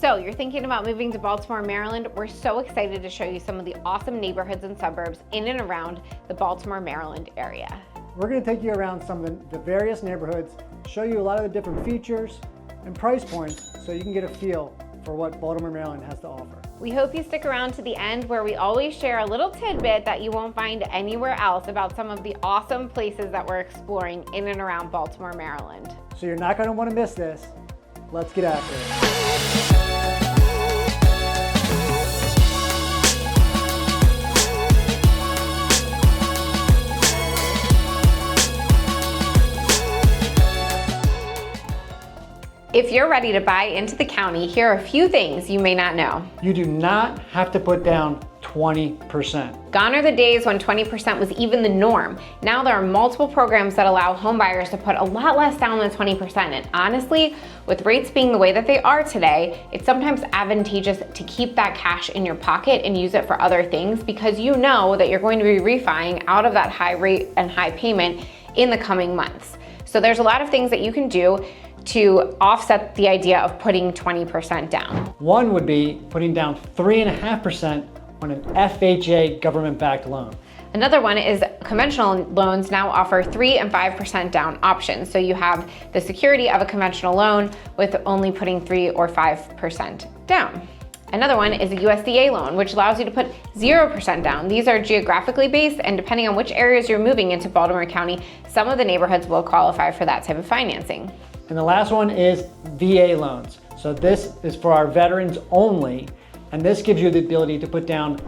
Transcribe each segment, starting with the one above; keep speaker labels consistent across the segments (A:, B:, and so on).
A: So you're thinking about moving to Baltimore, Maryland? We're so excited to show you some of the awesome neighborhoods and suburbs in and around the Baltimore, Maryland area.
B: We're going to take you around some of the various neighborhoods, show you a lot of the different features and price points so you can get a feel for what Baltimore, Maryland has to offer.
A: We hope you stick around to the end, where we always share a little tidbit that you won't find anywhere else about some of the awesome places that we're exploring in and around Baltimore, Maryland.
B: So you're not going to want to miss this. Let's get after it.
A: If you're ready to buy into the county, here are a few things you may not know.
B: You do not have to put down 20%.
A: Gone are the days when 20% was even the norm. Now there are multiple programs that allow home buyers to put a lot less down than 20%. And honestly, with rates being the way that they are today, it's sometimes advantageous to keep that cash in your pocket and use it for other things, because you know that you're going to be refining out of that high rate and high payment in the coming months. So there's a lot of things that you can do to offset the idea of putting 20% down.
B: One would be putting down 3.5% on an FHA government-backed loan.
A: Another one is conventional loans now offer 3 and 5% down options. So you have the security of a conventional loan with only putting 3 or 5% down. Another one is a USDA loan, which allows you to put 0% down. These are geographically based, and depending on which areas you're moving into Baltimore County, some of the neighborhoods will qualify for that type of financing.
B: And the last one is VA loans. So this is for our veterans only, and this gives you the ability to put down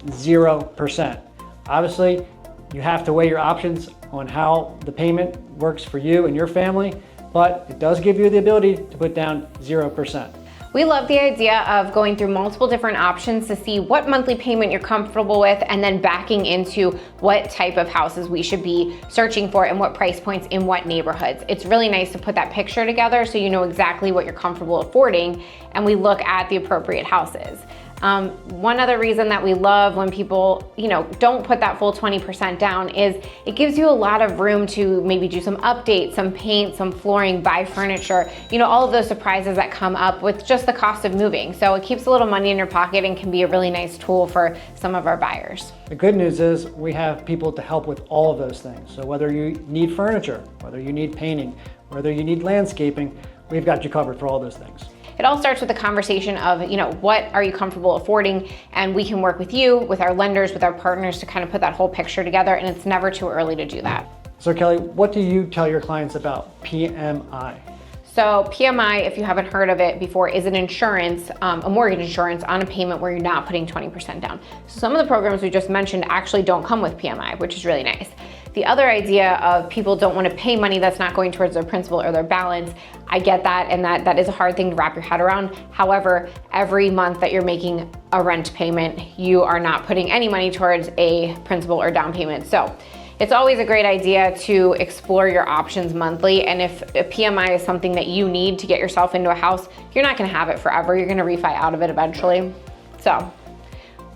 B: 0%. Obviously, you have to weigh your options on how the payment works for you and your family, but it does give you the ability to put down 0%.
A: We love the idea of going through multiple different options to see what monthly payment you're comfortable with, and then backing into what type of houses we should be searching for and what price points in what neighborhoods. It's really nice to put that picture together so you know exactly what you're comfortable affording, and we look at the appropriate houses. One other reason that we love when people, don't put that full 20% down is it gives you a lot of room to maybe do some updates, some paint, some flooring, buy furniture, all of those surprises that come up with just the cost of moving. So it keeps a little money in your pocket and can be a really nice tool for some of our buyers.
B: The good news is we have people to help with all of those things. So whether you need furniture, whether you need painting, whether you need landscaping, we've got you covered for all those things.
A: It all starts with a conversation of, what are you comfortable affording? And we can work with you, with our lenders, with our partners to kind of put that whole picture together, and it's never too early to do that.
B: So Kelly, what do you tell your clients about PMI?
A: So PMI, if you haven't heard of it before, is an insurance, a mortgage insurance on a payment where you're not putting 20% down. So some of the programs we just mentioned actually don't come with PMI, which is really nice. The other idea of people don't want to pay money that's not going towards their principal or their balance, I get that, and that is a hard thing to wrap your head around. However, every month that you're making a rent payment, you are not putting any money towards a principal or down payment. So it's always a great idea to explore your options monthly, and if a PMI is something that you need to get yourself into a house, you're not going to have it forever. You're going to refi out of it eventually. So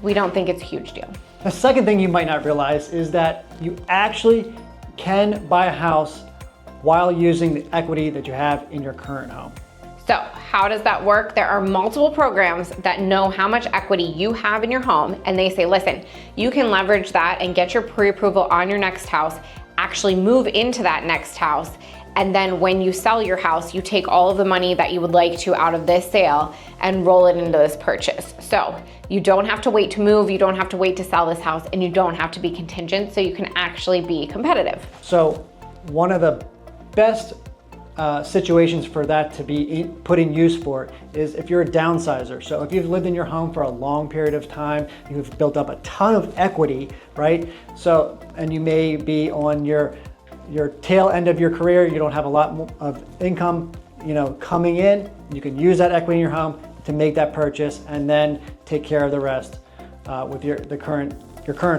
A: we don't think it's a huge deal.
B: The second thing you might not realize is that you actually can buy a house while using the equity that you have in your current home.
A: So how does that work? There are multiple programs that know how much equity you have in your home, and they say, listen, you can leverage that and get your pre-approval on your next house, actually move into that next house, and then when you sell your house, you take all of the money that you would like to out of this sale and roll it into this purchase. So you don't have to wait to move, you don't have to wait to sell this house, and you don't have to be contingent, so you can actually be competitive.
B: So one of the best situations for that to be put in use for is if you're a downsizer. So if you've lived in your home for a long period of time, you've built up a ton of equity, right? So, and you may be on your tail end of your career, you don't have a lot of income, coming in, you can use that equity in your home to make that purchase and then take care of the rest with your current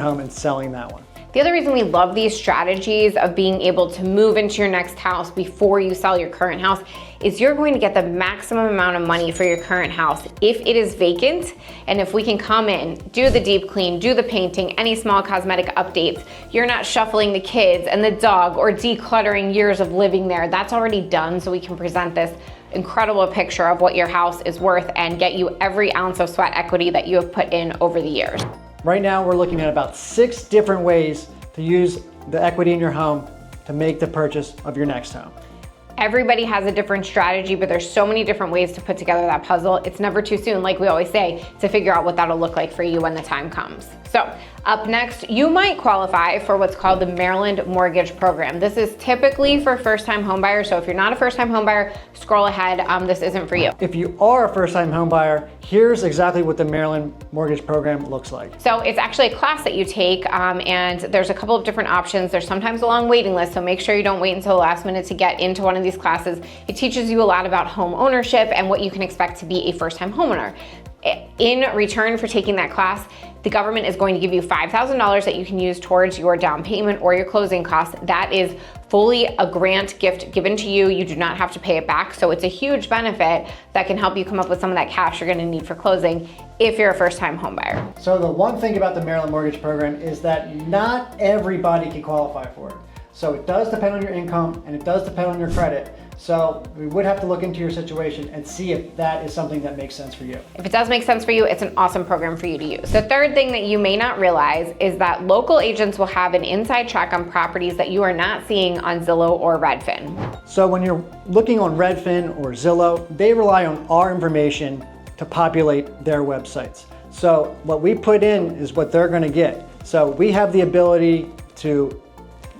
B: home and selling that one.
A: The other reason we love these strategies of being able to move into your next house before you sell your current house is you're going to get the maximum amount of money for your current house if it is vacant. And if we can come in, do the deep clean, do the painting, any small cosmetic updates, you're not shuffling the kids and the dog or decluttering years of living there. That's already done, so we can present this incredible picture of what your house is worth and get you every ounce of sweat equity that you have put in over the years.
B: Right now, we're looking at about 6 different ways to use the equity in your home to make the purchase of your next home.
A: Everybody has a different strategy, but there's so many different ways to put together that puzzle. It's never too soon, like we always say, to figure out what that'll look like for you when the time comes. So up next, you might qualify for what's called the Maryland Mortgage Program. This is typically for first-time homebuyers. So if you're not a first-time homebuyer, scroll ahead. This isn't for you.
B: If you are a first-time homebuyer, here's exactly what the Maryland Mortgage Program looks like.
A: So it's actually a class that you take, and there's a couple of different options. There's sometimes a long waiting list, so make sure you don't wait until the last minute to get into one of these classes. It teaches you a lot about home ownership and what you can expect to be a first-time homeowner. In return for taking that class, the government is going to give you $5,000 that you can use towards your down payment or your closing costs. That is fully a grant gift given to you. You do not have to pay it back. So it's a huge benefit that can help you come up with some of that cash you're going to need for closing if you're a first-time homebuyer.
B: So the one thing about the Maryland Mortgage Program is that not everybody can qualify for it. So it does depend on your income and it does depend on your credit. So we would have to look into your situation and see if that is something that makes sense for you.
A: If it does make sense for you, it's an awesome program for you to use. The third thing that you may not realize is that local agents will have an inside track on properties that you are not seeing on Zillow or Redfin.
B: So when you're looking on Redfin or Zillow, they rely on our information to populate their websites. So what we put in is what they're going to get. So we have the ability to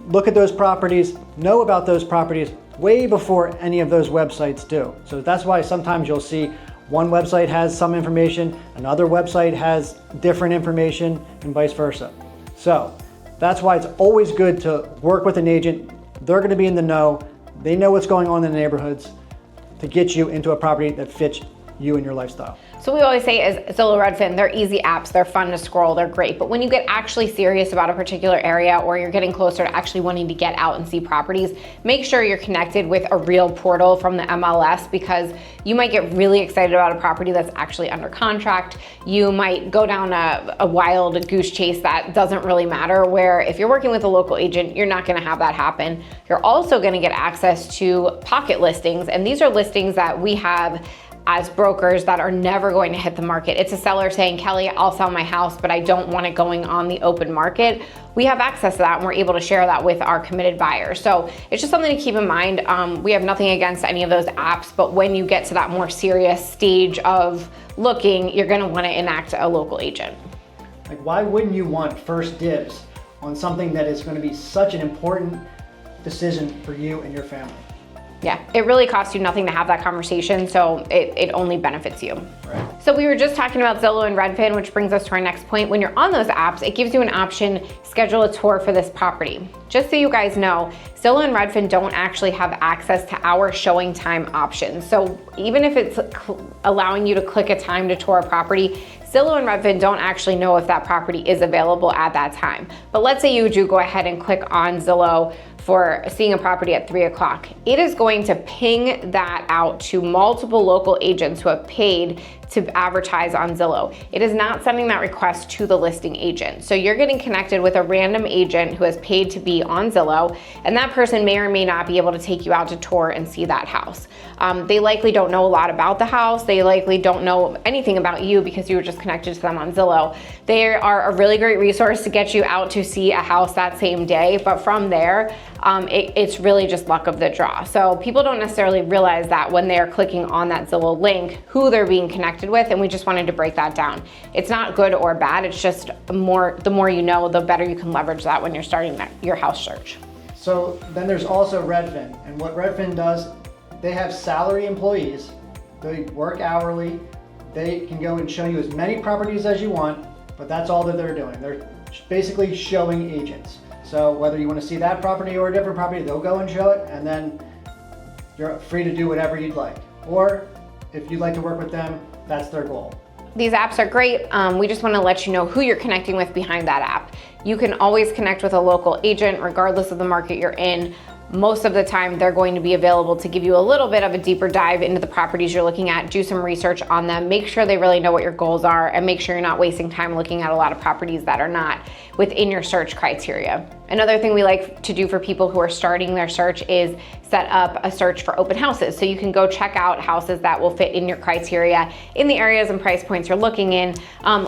B: look at those properties, know about those properties way before any of those websites do. So that's why sometimes you'll see one website has some information, another website has different information, and vice versa. So that's why it's always good to work with an agent. They're going to be in the know. They know what's going on in the neighborhoods to get you into a property that fits you and your lifestyle.
A: So we always say is Zillow, Redfin, they're easy apps, they're fun to scroll, they're great. But when you get actually serious about a particular area or you're getting closer to actually wanting to get out and see properties, make sure you're connected with a real portal from the MLS, because you might get really excited about a property that's actually under contract. You might go down a wild goose chase that doesn't really matter, where if you're working with a local agent, you're not gonna have that happen. You're also gonna get access to pocket listings, and these are listings that we have as brokers that are never going to hit the market. It's a seller saying, Kelly, I'll sell my house, but I don't want it going on the open market. We have access to that and we're able to share that with our committed buyers. So it's just something to keep in mind. We have nothing against any of those apps, but when you get to that more serious stage of looking, you're gonna wanna enact a local agent.
B: Like, why wouldn't you want first dibs on something that is gonna be such an important decision for you and your family?
A: Yeah, it really costs you nothing to have that conversation, so it only benefits you.
B: Right.
A: So we were just talking about Zillow and Redfin, which brings us to our next point. When you're on those apps, it gives you an option, schedule a tour for this property. Just so you guys know, Zillow and Redfin don't actually have access to our showing time options. So even if it's allowing you to click a time to tour a property, Zillow and Redfin don't actually know if that property is available at that time. But let's say you do go ahead and click on Zillow for seeing a property at 3 o'clock. It is going to ping that out to multiple local agents who have paid to advertise on Zillow. It is not sending that request to the listing agent. So you're getting connected with a random agent who has paid to be on Zillow, and that person may or may not be able to take you out to tour and see that house. They likely don't know a lot about the house. They likely don't know anything about you because you were just connected to them on Zillow. They are a really great resource to get you out to see a house that same day, but from there, it's really just luck of the draw. So people don't necessarily realize that when they're clicking on that Zillow link, who they're being connected with, and we just wanted to break that down. It's not good or bad, it's just the more you know, the better you can leverage that when you're starting your house search.
B: So then there's also Redfin, and what Redfin does, they have salary employees, they work hourly, they can go and show you as many properties as you want, but that's all that they're doing. They're basically showing agents. So whether you want to see that property or a different property, they'll go and show it, and then you're free to do whatever you'd like. Or if you'd like to work with them, that's their goal.
A: These apps are great. We just want to let you know who you're connecting with behind that app. You can always connect with a local agent regardless of the market you're in. Most of the time, they're going to be available to give you a little bit of a deeper dive into the properties you're looking at, do some research on them, make sure they really know what your goals are, and make sure you're not wasting time looking at a lot of properties that are not within your search criteria. Another thing we like to do for people who are starting their search is set up a search for open houses. So you can go check out houses that will fit in your criteria in the areas and price points you're looking in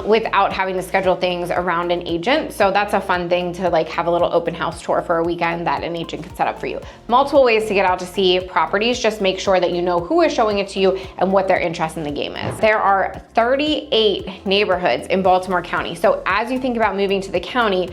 A: without having to schedule things around an agent. So that's a fun thing to like have a little open house tour for a weekend that an agent can set up for you. Multiple ways to get out to see properties. Just make sure that you know who is showing it to you and what their interest in the game is. There are 38 neighborhoods in Baltimore County. So as you think about moving to the county,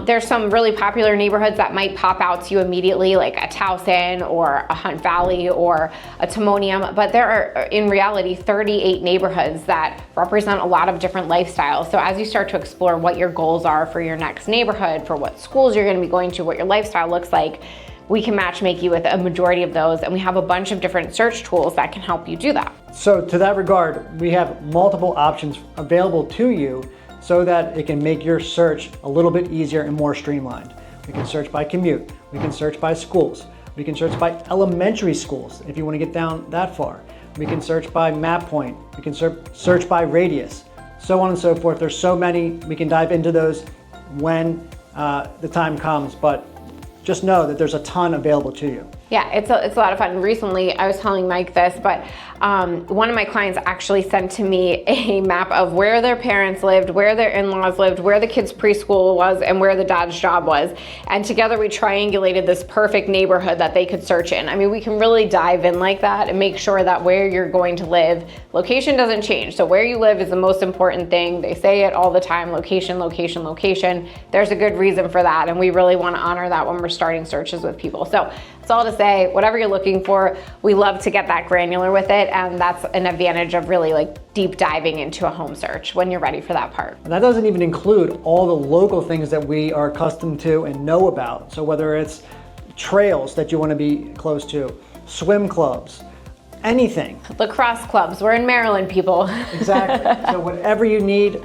A: there's some really popular neighborhoods that might pop out to you immediately, like a Towson or a Hunt Valley or a Timonium, but there are in reality 38 neighborhoods that represent a lot of different lifestyles. So as you start to explore what your goals are for your next neighborhood, for what schools you're going to be going to, what your lifestyle looks like, we can match make you with a majority of those, and we have a bunch of different search tools that can help you do that.
B: So to that regard, we have multiple options available to you so that it can make your search a little bit easier and more streamlined. We can search by commute, we can search by schools, we can search by elementary schools if you want to get down that far. We can search by map point, we can search by radius, so on and so forth. There's so many, we can dive into those when the time comes, but just know that there's a ton available to you.
A: Yeah, it's a lot of fun. Recently, I was telling Mike this, but one of my clients actually sent to me a map of where their parents lived, where their in-laws lived, where the kids' preschool was, and where the dad's job was. And together we triangulated this perfect neighborhood that they could search in. I mean, we can really dive in like that and make sure that where you're going to live, location doesn't change. So where you live is the most important thing. They say it all the time, location, location, location. There's a good reason for that, and we really want to honor that when we're starting searches with people. So it's all to say, whatever you're looking for, we love to get that granular with it, and that's an advantage of really like deep diving into a home search when you're ready for that part.
B: And that doesn't even include all the local things that we are accustomed to and know about. So whether it's trails that you want to be close to, swim clubs, anything.
A: Lacrosse clubs, we're in Maryland, people.
B: Exactly. So whatever you need,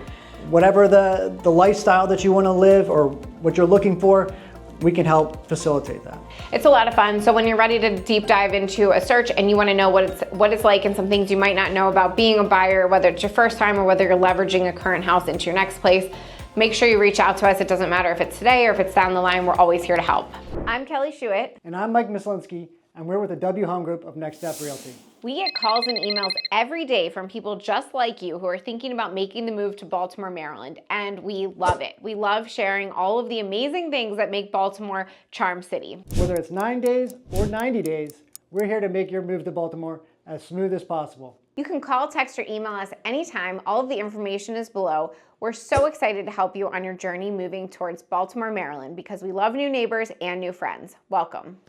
B: whatever the lifestyle that you want to live or what you're looking for, we can help facilitate that.
A: It's a lot of fun. So when you're ready to deep dive into a search and you want to know what it's like and some things you might not know about being a buyer, whether it's your first time or whether you're leveraging a current house into your next place, make sure you reach out to us. It doesn't matter if it's today or if it's down the line, we're always here to help. I'm Kelly Schuett.
B: And I'm Mike Mislinski, and we're with the W Home Group of Next Step Realty.
A: We get calls and emails every day from people just like you who are thinking about making the move to Baltimore, Maryland, and we love it. We love sharing all of the amazing things that make Baltimore Charm City.
B: Whether it's 9 days or 90 days, we're here to make your move to Baltimore as smooth as possible.
A: You can call, text, or email us anytime. All of the information is below. We're so excited to help you on your journey moving towards Baltimore, Maryland, because we love new neighbors and new friends. Welcome.